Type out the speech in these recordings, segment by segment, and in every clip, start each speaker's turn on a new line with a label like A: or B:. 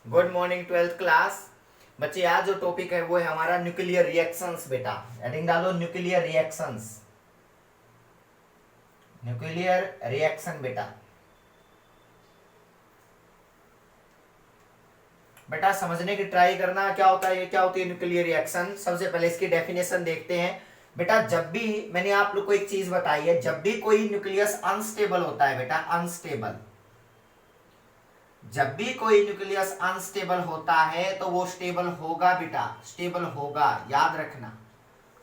A: Good morning twelfth class. बच्चे आज जो टॉपिक है वो है हमारा न्यूक्लियर रिएक्शंस। बेटा हेडिंग डालो न्यूक्लियर रिएक्शंस। न्यूक्लियर रिएक्शन बेटा बेटा समझने की ट्राई करना क्या होता है, ये क्या होती है न्यूक्लियर रिएक्शन। सबसे पहले इसकी डेफिनेशन देखते हैं। बेटा जब भी मैंने आप लोग को एक चीज बताई है, जब भी कोई न्यूक्लियस अनस्टेबल होता है बेटा, अनस्टेबल, जब भी कोई न्यूक्लियस अनस्टेबल होता है तो वो स्टेबल होगा बेटा, स्टेबल होगा, याद रखना।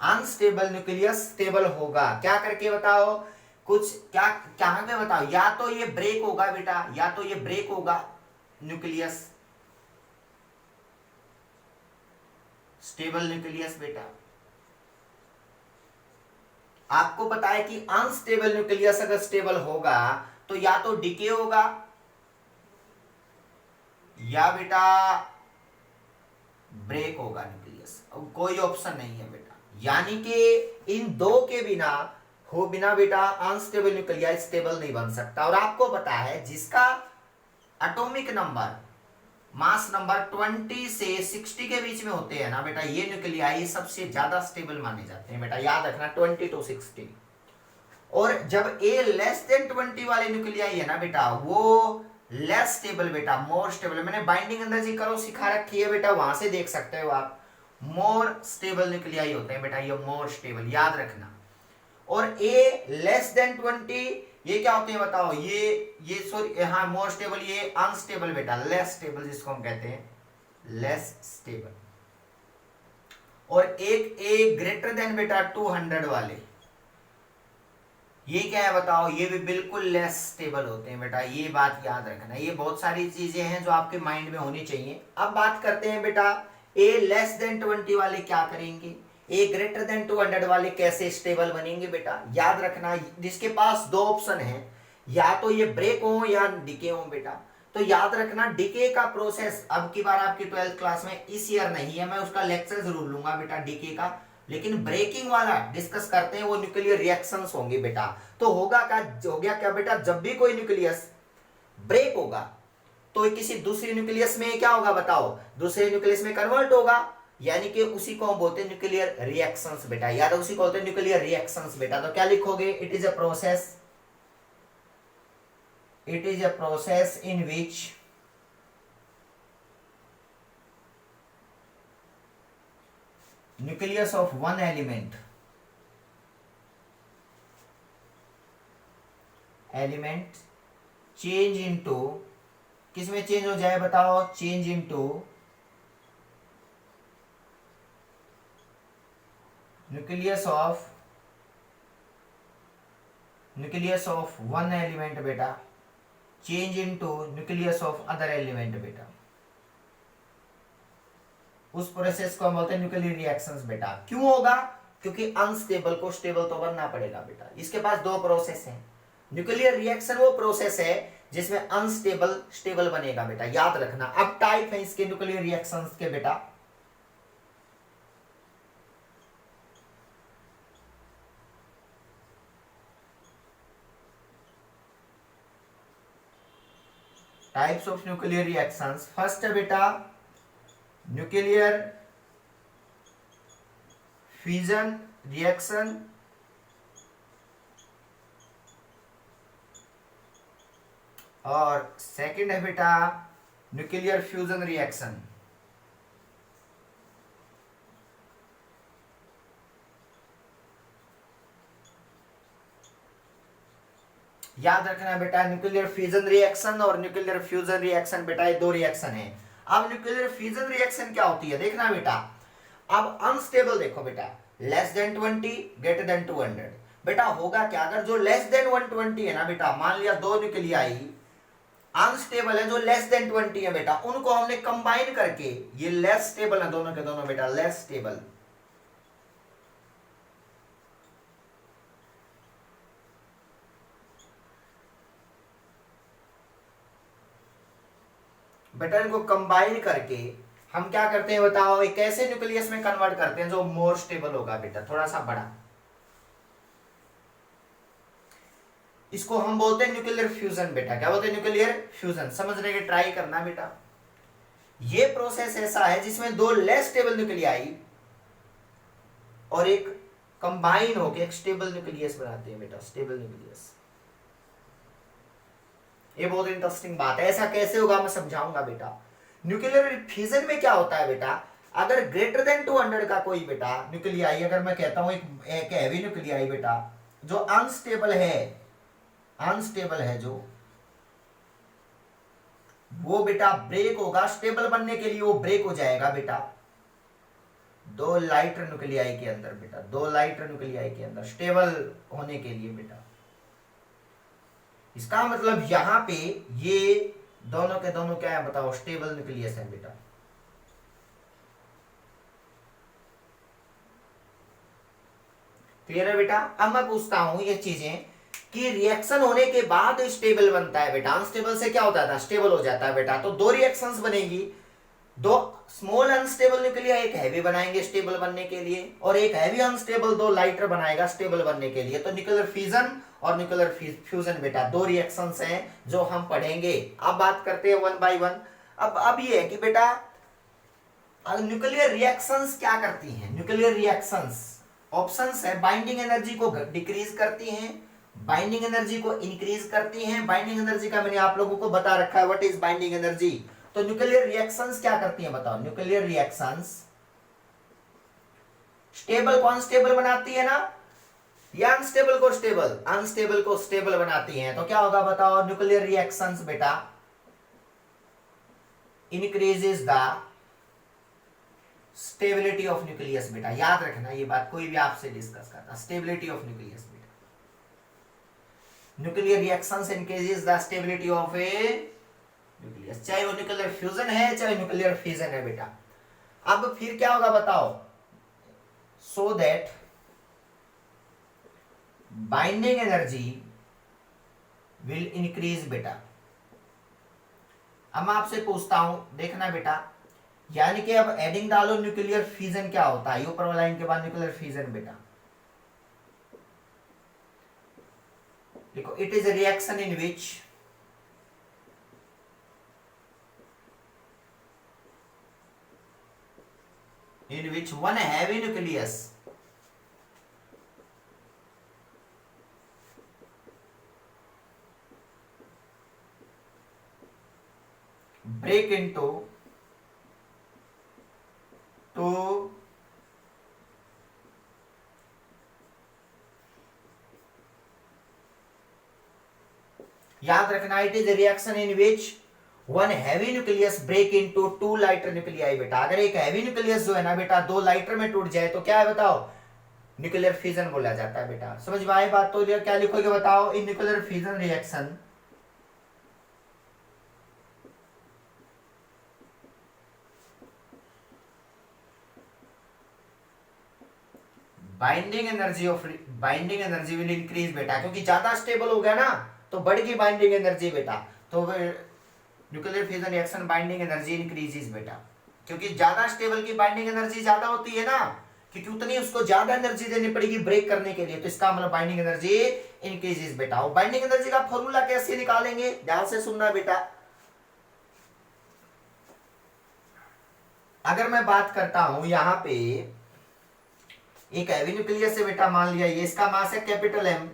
A: अनस्टेबल न्यूक्लियस स्टेबल होगा। क्या करके बताओ, कुछ क्या कहां पे बताओ, या तो ये ब्रेक होगा बेटा, या तो ये ब्रेक होगा न्यूक्लियस, स्टेबल न्यूक्लियस बेटा। आपको पता है कि अनस्टेबल न्यूक्लियस अगर स्टेबल होगा तो या तो डिके होगा या बेटा ब्रेक होगा न्यूक्लियस, कोई ऑप्शन नहीं है बेटा। यानी कि इन दो के बिना बेटा अनस्टेबल न्यूक्लियस स्टेबल नहीं बन सकता। और आपको पता है जिसका एटॉमिक नंबर, मास नंबर 20 से 60 के बीच में होते हैं ना बेटा, ये न्यूक्लियाई सबसे ज्यादा स्टेबल माने जाते हैं बेटा, याद रखना 20 to 60। और जब ए लेस देन 20 वाले न्यूक्लियाई है ना बेटा, वो लेस स्टेबल बेटा, मोर स्टेबल। मैंने बाइंडिंग एनर्जी करो सिखा रखी है बेटा, वहां से देख सकते हो आप। मोर स्टेबल न्यूक्लियाई होते हैं बेटा, ये मोर स्टेबल, याद रखना। और ए लेस देन 20 ये क्या होते हैं बताओ, ये सॉरी हाँ मोर स्टेबल, ये अनस्टेबल बेटा, लेस स्टेबल जिसको हम कहते हैं, लेस स्टेबल। और एक ए ग्रेटर देन बेटा 200 वाले, ये क्या है बताओ, ये भी बिल्कुल लेस स्टेबल होते हैं बेटा, ये बात याद रखना। ये बहुत सारी चीजें हैं जो आपके माइंड में होनी चाहिए। अब बात करते हैं बेटा ए लेस देन 20 वाले क्या करेंगे, ए ग्रेटर देन 200 वाले कैसे स्टेबल बनेंगे बेटा, याद रखना। जिसके पास दो ऑप्शन है, या तो ये ब्रेक हो या डिके हो बेटा। तो याद रखना डिके का प्रोसेस अब की बार आपकी 12th क्लास में इस ईयर नहीं है, मैं उसका लेक्चर जरूर लूंगा बेटा डिके का, लेकिन ब्रेकिंग वाला डिस्कस करते हैं, वो न्यूक्लियर रिएक्शंस होंगे बेटा। तो होगा क्या, हो गया क्या बेटा, जब भी कोई न्यूक्लियस ब्रेक होगा तो किसी दूसरी न्यूक्लियस में क्या होगा बताओ, दूसरे न्यूक्लियस में कन्वर्ट होगा, यानी कि उसी को हम बोलते हैं न्यूक्लियर रिएक्शंस बेटा, या तो उसी को बोलते हैं न्यूक्लियर रिएक्शंस बेटा। तो क्या लिखोगे, it is a process, it is a process in which nucleus of one element change into, किस में चेंज हो जाए बताओ, change into nucleus of one element बेटा, change into nucleus of other element बेटा। उस प्रोसेस को हम बोलते हैं न्यूक्लियर रिएक्शंस बेटा। क्यों होगा, क्योंकि अनस्टेबल को स्टेबल तो बनना पड़ेगा बेटा। इसके पास दो प्रोसेस हैं। न्यूक्लियर रिएक्शन वो प्रोसेस है जिसमें अनस्टेबल स्टेबल बनेगा बेटा, याद रखना। अब टाइप है इसके न्यूक्लियर रिएक्शंस के बेटा, types of nuclear reactions. First है बेटा न्यूक्लियर फ्यूजन रिएक्शन, और सेकंड है बेटा न्यूक्लियर फ्यूजन रिएक्शन। याद रखना बेटा, न्यूक्लियर फ्यूजन रिएक्शन और न्यूक्लियर फ्यूजन रिएक्शन बेटा, ये दो रिएक्शन है। अब न्यूक्लियर फ्यूजन रिएक्शन क्या होती है देखना बेटा। अब अनस्टेबल देखो बेटा, लेस देन 20 ग्रेटर देन 200 बेटा, होगा क्या, अगर जो लेस देन 120 है ना बेटा, मान लिया दो न्यूक्लियाई अनस्टेबल है जो लेस देन 20 है बेटा, उनको हमने कंबाइन करके, ये लेस स्टेबल है दोनों के दोनों बेटा, लेस स्टेबल। बेटा इनको कंबाइन करके हम क्या करते हैं बताओ, एक ऐसे न्यूक्लियस में कन्वर्ट करते हैं जो मोर स्टेबल होगा बेटा, थोड़ा सा बड़ा। इसको हम बोलते हैं न्यूक्लियर फ्यूजन बेटा। क्या बोलते हैं, न्यूक्लियर फ्यूजन। समझने की ट्राई करना बेटा। ये प्रोसेस ऐसा है जिसमें दो लेस स्टेबल न्यूक्लियाई और एक कंबाइन होकर एक स्टेबल न्यूक्लियस बनाते हैं बेटा, स्टेबल न्यूक्लियस। ये बहुत इंटरेस्टिंग बात है। ऐसा कैसे होगा मैं समझाऊंगा बेटा। न्यूक्लियर फ्यूजन में क्या होता है बेटा, अगर ग्रेटर देन 200 का कोई बेटा न्यूक्लियाई, अगर मैं कहता हूं एक हैवी न्यूक्लियाई बेटा जो अनस्टेबल है जो, वो बेटा ब्रेक होगा, स्टेबल बनने के लिए वो ब्रेक हो जाएगा बेटा दो लाइटर न्यूक्लियाई के अंदर बेटा, दो लाइटर न्यूक्लियाई के अंदर स्टेबल होने के लिए बेटा। इसका मतलब यहां पे ये दोनों के दोनों क्या है बताओ, स्टेबल न्यूक्लियस है बेटा। क्लियर है बेटा। अब मैं पूछता हूं ये चीजें कि रिएक्शन होने के बाद स्टेबल बनता है बेटा, अनस्टेबल से क्या होता था, स्टेबल हो जाता है बेटा। तो दो रिएक्शंस बनेगी, दो स्मॉल अनस्टेबल न्यूक्लिया एक हैवी बनाएंगे स्टेबल बनने के लिए, और एक हैवी अनस्टेबल दो लाइटर बनाएगा स्टेबल बनने के लिए। तो न्यूक्लियर फिजन और न्यूक्लियर फ्यूजन बेटा दो रिएक्शंस हैं जो हम पढ़ेंगे। अब बात करते हैं वन बाय वन। अब ये है कि बेटा न्यूक्लियर रिएक्शंस क्या करती हैं। न्यूक्लियर रिएक्शंस ऑप्शंस है, बाइंडिंग एनर्जी को डिक्रीज करती हैं, बाइंडिंग एनर्जी को इंक्रीज करती हैं। बाइंडिंग एनर्जी का मैंने आप लोगों को बता रखा है, व्हाट इज बाइंडिंग एनर्जी। तो न्यूक्लियर रिएक्शंस क्या करती हैं बताओ। न्यूक्लियर रिएक्शंस स्टेबल को अनस्टेबल बनाती है ना, या अनस्टेबल को स्टेबल, अनस्टेबल को स्टेबल बनाती हैं। तो क्या होगा बताओ, न्यूक्लियर रिएक्शंस बेटा increases the stability of nucleus बेटा। याद रखना ये बात, कोई भी आपसे डिस्कस करना, स्टेबिलिटी ऑफ न्यूक्लियस बेटा। Nuclear reactions increases the stability of A nucleus, चाहे वो न्यूक्लियर फ्यूजन है चाहे न्यूक्लियर फिजन है बेटा। अब फिर क्या होगा बताओ, so that binding energy will increase बेटा। अब मैं आपसे पूछता हूं, देखना बेटा, यानी कि अब एडिंग डालो न्यूक्लियर फिजन क्या होता है, ऊपर वाला लाइन के बाद न्यूक्लियर फिजन बेटा देखो, it is a reaction in which one heavy nucleus break into two याद रखना, it is reaction in which one heavy nucleus break into two lighter nuclei बेटा। अगर एक हैवी न्यूक्लियस जो है ना बेटा दो लाइटर में टूट जाए तो क्या है बताओ, न्यूक्लियर फिजन बोला जाता है बेटा। समझ में आई बात। तो क्या लिखोगे बताओ, in nuclear fission reaction binding energy will increase बेटा, क्योंकि ज्यादा स्टेबल हो गया ना तो बढ़ बाइंडिंग एनर्जी बेटा। तो nuclear fusion reaction binding energy increases बेटा, क्योंकि ज्यादा स्टेबल की बाइंडिंग एनर्जी ज्यादा होती है ना, क्योंकि उतनी उसको ज्यादा एनर्जी देनी पड़ेगी ब्रेक करने के लिए। तो इसका मतलब बाइंडिंग एनर्जी इंक्रीजेस बेटा। और बाइंडिंग एनर्जी का फॉर्मूला कैसे निकालेंगे, ध्यान से सुनना बेटा। अगर मैं बात करता हूं यहां पे एक हैवी न्यूक्लियस से बेटा, मान लिया ये इसका मास है कैपिटल एम,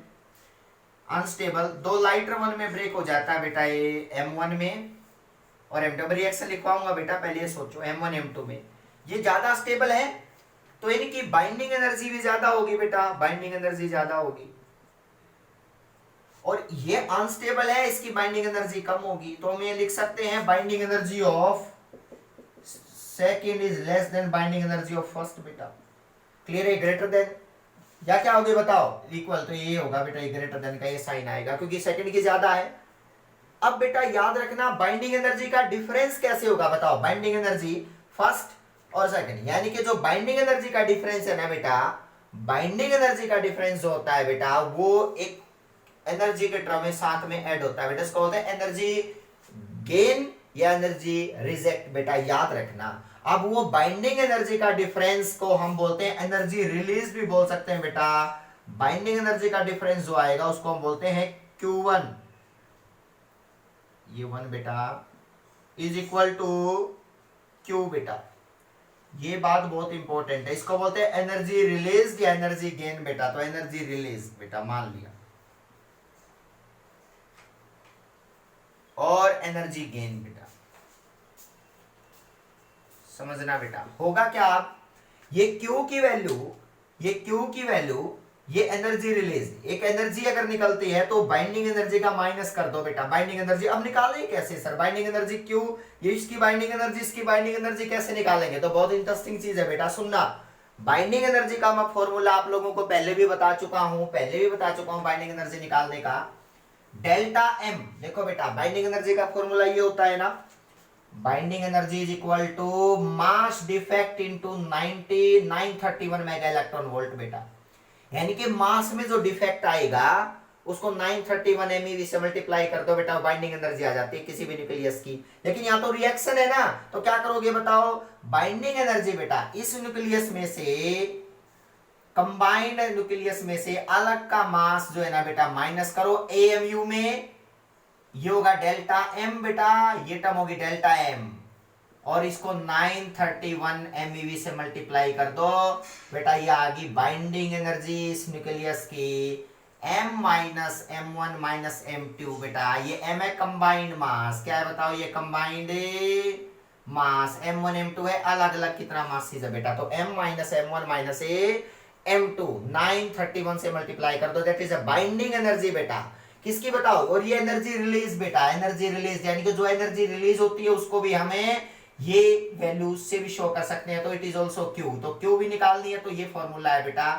A: अनस्टेबल, दो लाइटर वन में ब्रेक हो जाता है बेटा ये M1 में, और M2 रिएक्शन लिखवाऊंगा बेटा, पहले ये सोचो M1 M2 में ये ज्यादा स्टेबल है तो इनकी बाइंडिंग एनर्जी भी ज्यादा होगी बेटा, बाइंडिंग एनर्जी ज्यादा होगी। और ये अनस्टेबल है, इसकी बाइंडिंग एनर्जी कम होगी। तो हम ये लिख सकते हैं binding energy of second is less than binding energy of first बेटा। क्लियर है, ग्रेटर देन या क्या होगी बताओ, इक्वल। तो ये होगा बेटा, ये ग्रेटर देन का ये साइन आएगा क्योंकि सेकंड की ज्यादा है। अब बेटा याद रखना बाइंडिंग एनर्जी का डिफरेंस कैसे होगा बताओ, बाइंडिंग एनर्जी फर्स्ट और सेकंड, यानी कि जो बाइंडिंग एनर्जी का डिफरेंस है ना बेटा, बाइंडिंग एनर्जी का डिफरेंस जो होता है बेटा वो एक एनर्जी के टर्म में साथ में ऐड होता है बेटा, इसको बोलते हैं एनर्जी गेन या एनर्जी रिजेक्ट बेटा, याद रखना। अब वो बाइंडिंग एनर्जी का डिफरेंस को हम बोलते हैं एनर्जी रिलीज भी बोल सकते हैं बेटा। बाइंडिंग एनर्जी का डिफरेंस जो आएगा उसको हम बोलते हैं Q1, ये 1 बेटा इज इक्वल टू क्यू बेटा, ये बात बहुत इंपॉर्टेंट है, इसको बोलते हैं एनर्जी रिलीज या एनर्जी गेन बेटा। तो एनर्जी रिलीज बेटा मान लिया, और एनर्जी गेन बेटा, समझना बेटा। होगा क्या, आप ये Q की वैल्यू, ये Q की वैल्यू, ये एनर्जी रिलीज, एक एनर्जी अगर निकलती है तो बाइंडिंग एनर्जी का माइनस कर दो बेटा। बाइंडिंग एनर्जी अब निकालेंगे कैसे सर, बाइंडिंग एनर्जी Q, ये इसकी बाइंडिंग एनर्जी, इसकी बाइंडिंग एनर्जी कैसे निकालेंगे? तो बहुत इंटरेस्टिंग चीज है बेटा, सुनना। बाइंडिंग एनर्जी का मैं फॉर्मूला आप लोगों को पहले भी बता चुका हूं, बाइंडिंग एनर्जी निकालने का। डेल्टा एम, देखो बेटा बाइंडिंग एनर्जी का फॉर्मूला ये होता है ना, binding energy is equal to mass defect into 931 mega electron volt बेटा। यानी कि मास में जो डिफेक्ट आएगा उसको 931 MeV से मल्टीप्लाई कर दो बेटा, बाइंडिंग एनर्जी आ जाती है किसी भी न्यूक्लियस की। लेकिन यहाँ तो रिएक्शन है ना, तो क्या करोगे बताओ, बाइंडिंग एनर्जी बेटा इस न्यूक्लियस में से, कंबाइंड न्यूक्लियस में से अलग का मास जो है ना बेटा माइनस करो AMU में, ये होगा डेल्टा एम बेटा, ये टर्म होगी डेल्टा एम, और इसको 931 MeV से मल्टीप्लाई कर दो बेटा, ये आ गई बाइंडिंग एनर्जी इस न्यूक्लियस की M minus M1 minus M2 बेटा। ये M है कंबाइंड मास, क्या है बताओ, ये कंबाइंड मास M1 M2 है, अलग अलग कितना मास है बेटा, तो M minus M1 minus M2 931 से मल्टीप्लाई कर दो, that is a binding energy बेटा किसकी बताओ। और ये एनर्जी रिलीज बेटा, एनर्जी रिलीज यानी कि जो एनर्जी रिलीज होती है उसको भी हमें ये वैल्यू से भी शो कर सकते हैं, तो इट इज ऑल्सो क्यू। तो क्यू भी निकालनी है, तो ये फॉर्मूला है बेटा,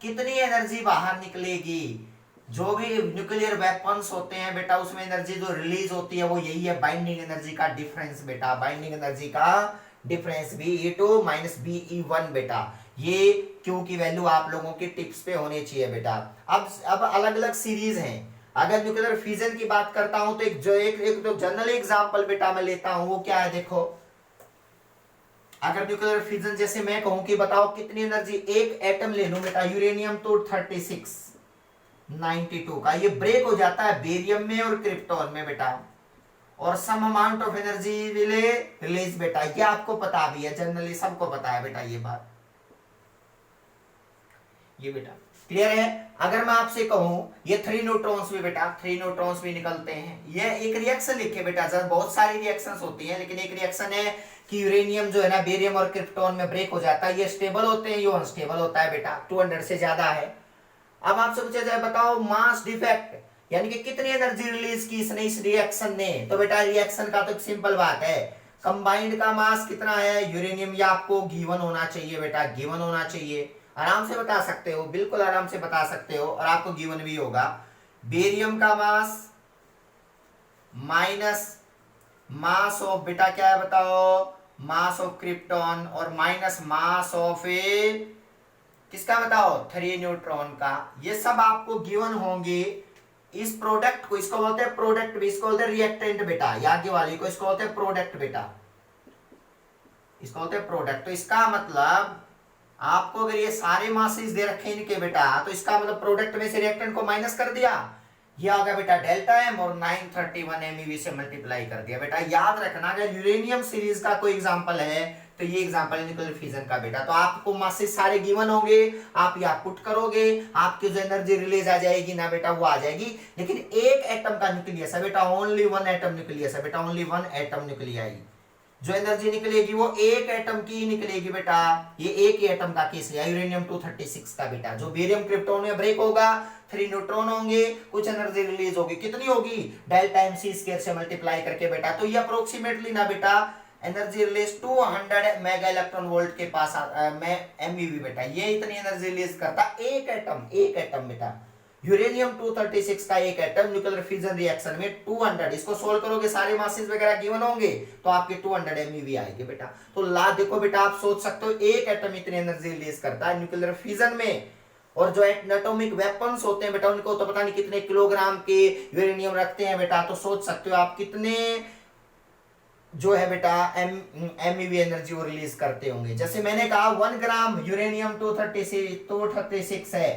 A: कितनी एनर्जी बाहर निकलेगी, जो भी न्यूक्लियर वेपन्स होते हैं बेटा उसमें एनर्जी जो रिलीज होती है वो यही है बाइंडिंग एनर्जी का डिफरेंस बेटा, बाइंडिंग एनर्जी का डिफरेंस BE2 माइनस BE1 बेटा। ये क्यू की वैल्यू आप लोगों की टिप्स पे होनी चाहिए बेटा। अब अलग अलग सीरीज हैं, अगर न्यूक्लियर फ्यूजन की बात करता हूं तो एक जो जनरल एग्जांपल बेटा मैं लेता हूं, वो क्या है देखो, अगर न्यूक्लियर फ्यूजन जैसे मैं कहूं कि बताओ कितनी एनर्जी, एक एटम ले लूं बेटा यूरेनियम 236 92 का, ये ब्रेक हो जाता है बेरियम में और क्रिप्टॉन में बेटा, और some amount of energy will release बेटा, ये आपको पता भी है, जनरली सबको पता है बेटा ये बात, ये बेटा क्लियर है। अगर मैं आपसे कहूं ये 3 न्यूट्रॉन्स भी बेटा, 3 न्यूट्रॉन्स भी निकलते हैं, ये एक रिएक्शन लिखे बेटा, जब बहुत सारी रिएक्शंस होती हैं लेकिन एक रिएक्शन है कि यूरेनियम जो है ना बेरियम और क्रिप्टॉन में ब्रेक हो जाता है, ये स्टेबल होते हैं, ये अनस्टेबल होता है बेटा, 200 से ज्यादा है। अब आपसे पूछा जाए बताओ मास डिफेक्ट यानी कि कितनी एनर्जी रिलीज की इसने इस रिएक्शन ने, तो बेटा रिएक्शन का तो सिंपल बात है, कंबाइंड का मास कितना है यूरेनियम, ये आपको गिवन होना चाहिए बेटा, गिवन होना चाहिए, आराम से बता सकते हो, बिल्कुल आराम से बता सकते हो, और आपको गिवन भी होगा। बेरियम का मास माइनस मास ऑफ बेटा क्या है बताओ, मास ऑफ क्रिप्टॉन, और माइनस मास ऑफ किसका बताओ 3 न्यूट्रॉन का, ये सब आपको गिवन होंगे। इस प्रोडक्ट को, इसको बोलते हैं प्रोडक्ट भी, इसको बोलते हैं रिएक्टेंट बेटा, आगे वाली को इसको बोलते हैं प्रोडक्ट बेटा, इसको बोलते हैं प्रोडक्ट। तो इसका मतलब आपको अगर ये सारे मासेस दे रखे इनके बेटा, तो इसका मतलब प्रोडक्ट में से रिएक्टेंट को माइनस कर दिया, ये आ गया बेटा डेल्टा एम, और 931 MeV से मल्टीप्लाई कर दिया बेटा। याद रखना अगर यूरेनियम सीरीज का कोई एग्जांपल है तो ये एग्जांपल है न्यूक्लियर फिजन का बेटा, तो आपको मासेस सारे गिवन होंगे, आप यहाँ पुट करोगे, आपकी जो एनर्जी रिलीज आ जाएगी ना बेटा वो आ जाएगी। लेकिन एक एटम का न्यूक्लियस है बेटा, ओनली 1 एटम न्यूक्लियस है बेटा, ओनली 1 एटम न्यूक्लियाई, जो एनर्जी निकलेगी वो एक एटम की निकलेगी बेटा, ये एक ही एटम का केस है यूरेनियम 236 का बेटा। जो बेरियम क्रिप्टॉन में ब्रेक होगा 3 न्यूट्रॉन होंगे, कुछ एनर्जी रिलीज होगी, कितनी होगी डेल्टा एम सी स्क्वायर से मल्टीप्लाई करके बेटा। तो ये अप्रोक्सीमेटली ना बेटा energy release 200 mega electron volt के पास MeV बेटा, ये इतनी एनर्जी रिलीज करता एक एटम बेटा, यूरेनियम 236 का एक एटम न्यूक्लियर फिजन रिएक्शन में 200, इसको सोल्व करोगे सारे मासेस वगैरह गिवन होंगे तो आपके 200 MeV आएगी बेटा। तो ला देखो बेटा, आप सोच सकते हो एक एटम इतनी एनर्जी रिलीज करता है न्यूक्लियर फिजन में, और जो एटॉमिक वेपन्स होते हैं बेटा उनको तो पता नहीं कितने किलोग्राम के यूरेनियम रखते हैं बेटा, तो सोच सकते हो आप कितने जो है बेटा MeV एनर्जी वो रिलीज करते होंगे। जैसे मैंने कहा 1 ग्राम यूरेनियम 236 है,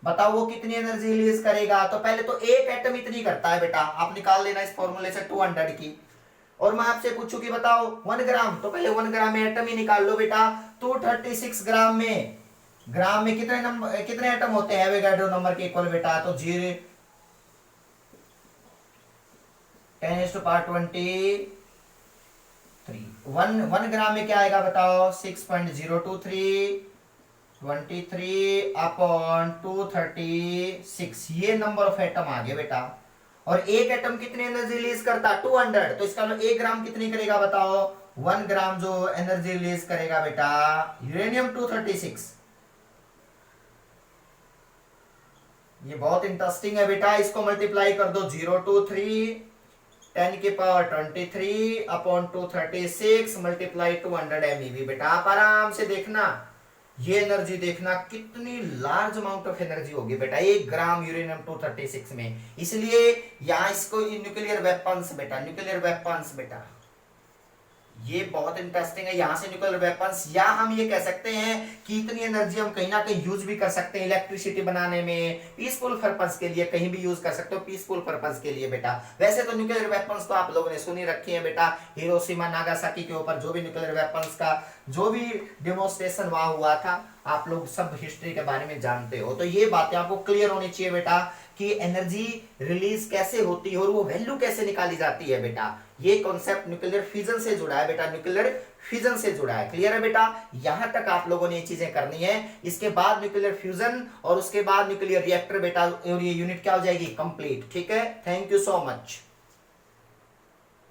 A: बताओ वो कितनी एनर्जी रिलीज करेगा। तो पहले तो एक एटम इतनी करता है बेटा, आप निकाल लेना इस फॉर्मूले से 200 की, और मैं आपसे पूछूं कि बताओ 1 ग्राम, तो पहले 1 ग्राम में एटम ही निकाल लो बेटा। 236 ग्राम में कितने नंबर, कितने एटम होते हैं एवोगाड्रो नंबर के इक्वल बेटा? तो 0 10⁻23। 1 ग्राम में क्या आएगा बताओ? 6.023 23 अपॉन 236, ये नंबर ऑफ एटम आ गए बेटा। और एक एटम कितनी एनर्जी रिलीज करता? 200। तो इसका मतलब 1 ग्राम कितनी करेगा बताओ? 1 ग्राम जो एनर्जी रिलीज करेगा बेटा यूरेनियम 236। ये बहुत इंटरेस्टिंग है बेटा, इसको मल्टीप्लाई कर दो 023 10⁻23 अपॉन 236 मल्टीप्लाई 200 MeV बेटा। आप आराम से देखना, ये एनर्जी देखना कितनी लार्ज अमाउंट ऑफ एनर्जी होगी बेटा 1 ग्राम यूरेनियम 236 में। इसलिए यहां इसको न्यूक्लियर वेपन्स बेटा, न्यूक्लियर वेपन्स बेटा, ये बहुत इंटरेस्टिंग है। यहां से न्यूक्लियर वेपन्स, या हम ये कह सकते हैं कि इतनी एनर्जी हम कहीं ना कहीं यूज भी कर सकते हैं इलेक्ट्रिसिटी बनाने में, पीसफुल पर्पस के लिए कहीं भी यूज कर सकते हो, पीसफुल पर्पस के लिए बेटा। वैसे तो न्यूक्लियर वेपन्स तो आप लोगों ने सुनी रखी है बेटा, हिरोशिमा नागासाकी के ऊपर जो भी न्यूक्लियर वेपन्स का जो भी डेमोन्स्ट्रेशन वहां हुआ था, आप लोग सब हिस्ट्री के बारे में जानते हो। तो ये बातें आपको क्लियर होनी चाहिए बेटा कि एनर्जी रिलीज कैसे होती है और वो वैल्यू कैसे निकाली जाती है बेटा। ये कॉन्सेप्ट न्यूक्लियर फिजन से जुड़ा है बेटा, न्यूक्लियर फिजन से जुड़ा है। क्लियर है बेटा? यहां तक आप लोगों ने ये चीजें करनी है। इसके बाद न्यूक्लियर फ्यूजन और उसके बाद न्यूक्लियर रिएक्टर बेटा, और ये यूनिट क्या हो जाएगी? कंप्लीट। ठीक है, थैंक यू सो मच।